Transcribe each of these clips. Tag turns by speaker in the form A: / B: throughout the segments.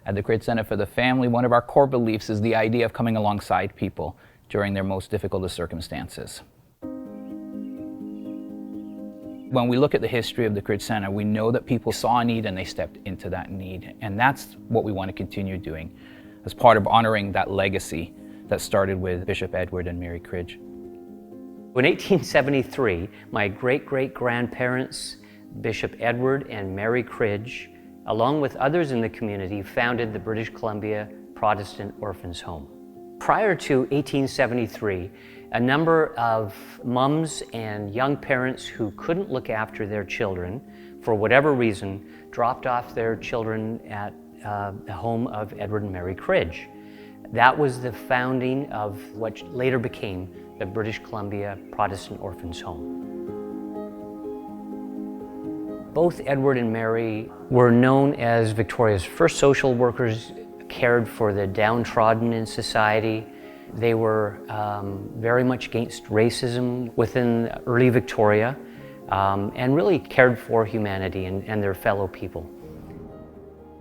A: At the Cridge Center for the Family, one of our core beliefs is the idea of coming alongside people during their most difficult of circumstances. When we look at the history of the Cridge Center, we know that people saw a need and they stepped into that need. And that's what we want to continue doing as part of honoring that legacy that started with Bishop Edward and Mary Cridge.
B: In 1873, my great-great-grandparents, Bishop Edward and Mary Cridge, along with others in the community, founded the British Columbia Protestant Orphans Home. Prior to 1873, a number of mums and young parents who couldn't look after their children, for whatever reason, dropped off their children at the home of Edward and Mary Cridge. That was the founding of what later became the British Columbia Protestant Orphans Home. Both Edward and Mary were known as Victoria's first social workers, cared for the downtrodden in society. They were very much against racism within early Victoria and really cared for humanity and their fellow people.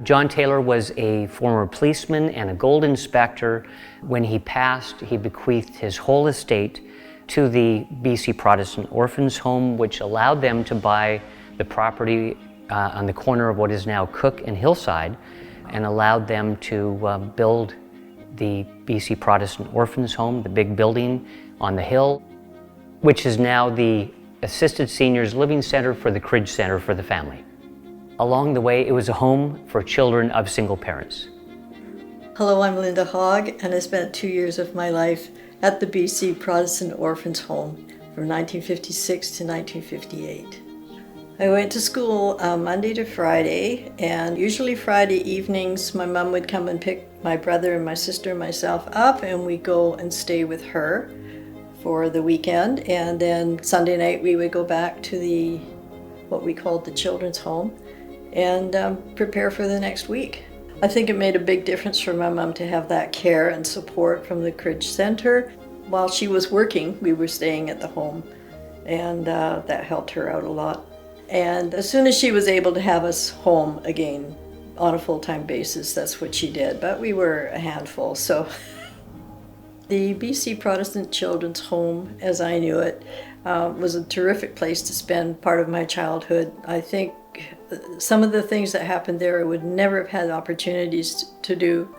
B: John Taylor was a former policeman and a gold inspector. When he passed, he bequeathed his whole estate to the BC Protestant Orphans Home, which allowed them to buy the property on the corner of what is now Cook and Hillside, and allowed them to build the BC Protestant Orphans Home, the big building on the hill, which is now the Assisted Seniors Living Center for the Cridge Center for the Family. Along the way, it was a home for children of single parents.
C: Hello, I'm Linda Hogg, and I spent 2 years of my life at the BC Protestant Orphans Home from 1956 to 1958. I went to school Monday to Friday, and usually Friday evenings my mom would come and pick my brother and my sister and myself up, and we'd go and stay with her for the weekend. And then Sunday night we would go back to what we called the children's home and prepare for the next week. I think it made a big difference for my mom to have that care and support from the Cridge Center. While she was working, we were staying at the home, and that helped her out a lot. And as soon as she was able to have us home again on a full-time basis, that's what she did. But we were a handful, so. The BC Protestant Children's Home, as I knew it, was a terrific place to spend part of my childhood. I think some of the things that happened there I would never have had opportunities to do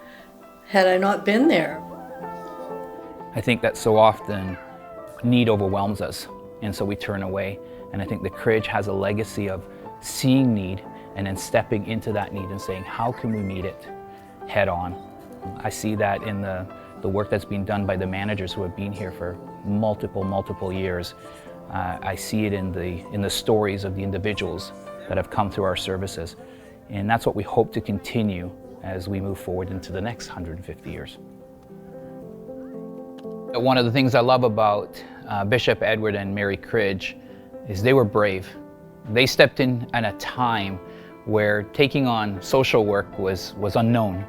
C: had I not been there.
A: I think that so often need overwhelms us, and so we turn away. And I think the Cridge has a legacy of seeing need and then stepping into that need and saying, how can we meet it head on? I see that in the work that's being done by the managers who have been here for multiple years. I see it in the stories of the individuals that have come through our services. And that's what we hope to continue as we move forward into the next 150 years. One of the things I love about Bishop Edward and Mary Cridge is they were brave. They stepped in at a time where taking on social work was unknown.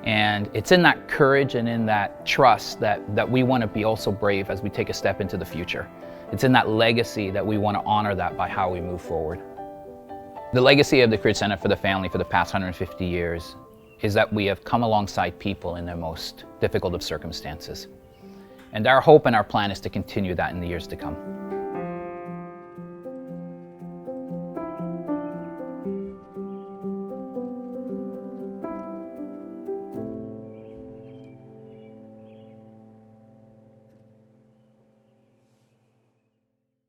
A: And it's in that courage and in that trust that we want to be also brave as we take a step into the future. It's in that legacy that we want to honor that by how we move forward. The legacy of the Cridge Center for the Family for the past 150 years is that we have come alongside people in their most difficult of circumstances. And our hope and our plan is to continue that in the years to come.